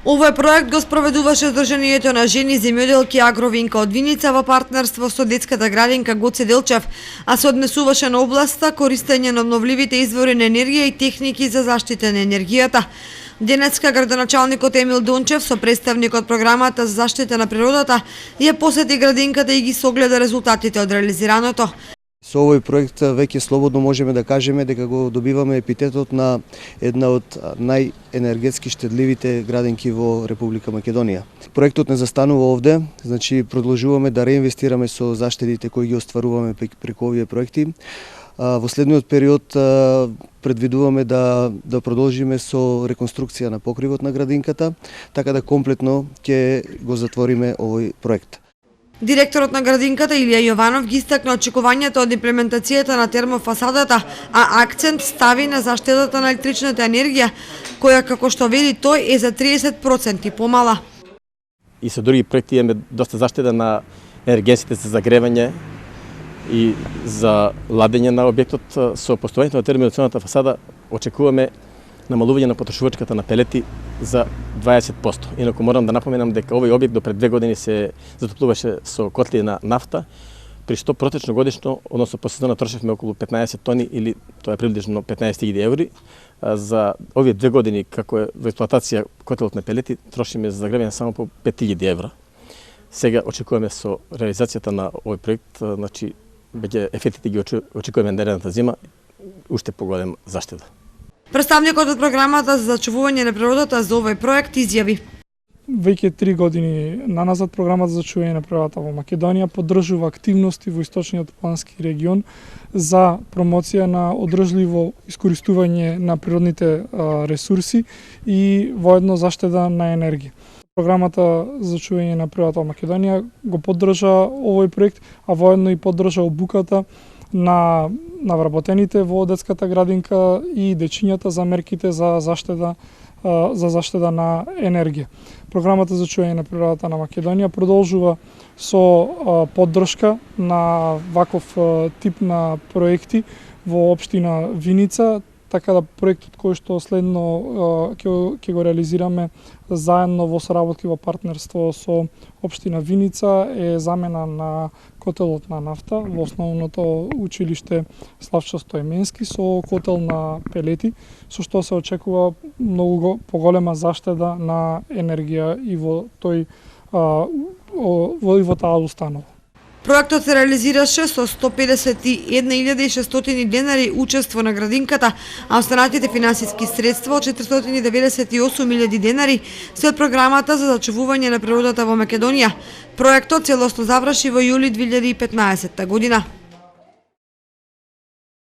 Овој проект го спроведуваше Сдруженијето на жени земјоделки Агровинка од Виница во партнерство со детската градинка Гоце Делчев, а се однесуваше на областа користење на обновливите извори на енергија и техники за заштита на енергијата. Денеска градоначалникот Емил Дончев со представник од програмата за заштита на природата ја посети градинката и ги согледа резултатите од реализираното. Со овој проект веќе слободно можеме да кажеме дека го добиваме епитетот на една од најенергетски штедливите градинки во Република Македонија. Проектот не застанува овде, значи продолжуваме да реинвестираме со заштедите кои ги остваруваме преку овие проекти. Во следниот период предвидуваме да продолжиме со реконструкција на покривот на градинката, така да комплетно ќе го затвориме овој проект. Директорот на градинката Илија Јованов ги истакна очекувањата од имплементацијата на термофасадата, а акцент стави на заштедата на електричната енергија, која, како што вели тој, е за 30% помала. И со други проекти имаме доста заштеда на енергенсите за загревање и за ладење на објектот. Со постојањето на термоизолационата фасада очекуваме намалување на потрошувачката на пелети за 20%. Инаку морам да напоменам дека овој објект до пред 2 години се затоплуваше со котли на нафта, при што протечно годишно, односно по сезона трошевме околу 15 тони или тоа е приближно 15.000 еври. За овие 2 години како е во експлоатација котелот на пелети трошиме за загревање само по 5.000 евра. Сега очекуваме со реализацијата на овој проект, значи веќе ефектите ги очекуваме наредната зима, уште поголем заштеда. Представникот од програмата за зачувување на природата за овој проект изјави: Веќе 3 години наназад програмата за зачување на природата во Македонија поддржува активности во источниот плански регион за промоција на одржливо искористување на природните ресурси и воедно заштеда на енергија. Програмата за зачување на природата во Македонија го поддржа овој проект, а воедно и поддржа обуката на вработените во детската градинка и дечињата за мерките за заштеда на енергија. Програмата за зачување на природата на Македонија продолжува со поддршка на ваков тип на проекти во општина Виница, така да проектот кој што следно ќе го реализираме заедно во соработки во партнерство со општина Виница е замена на котелот на нафта во основното училиште Славчо Стојменски со котел на пелети, со што се очекува многу поголема заштеда на енергија и во таа установа. Проектот се реализираше со 151.600 денари учество на градинката, а останатите финансиски средства од 498.000 денари се од програмата за зачувување на природата во Македонија. Проектот целосно заврши во јули 2015 година.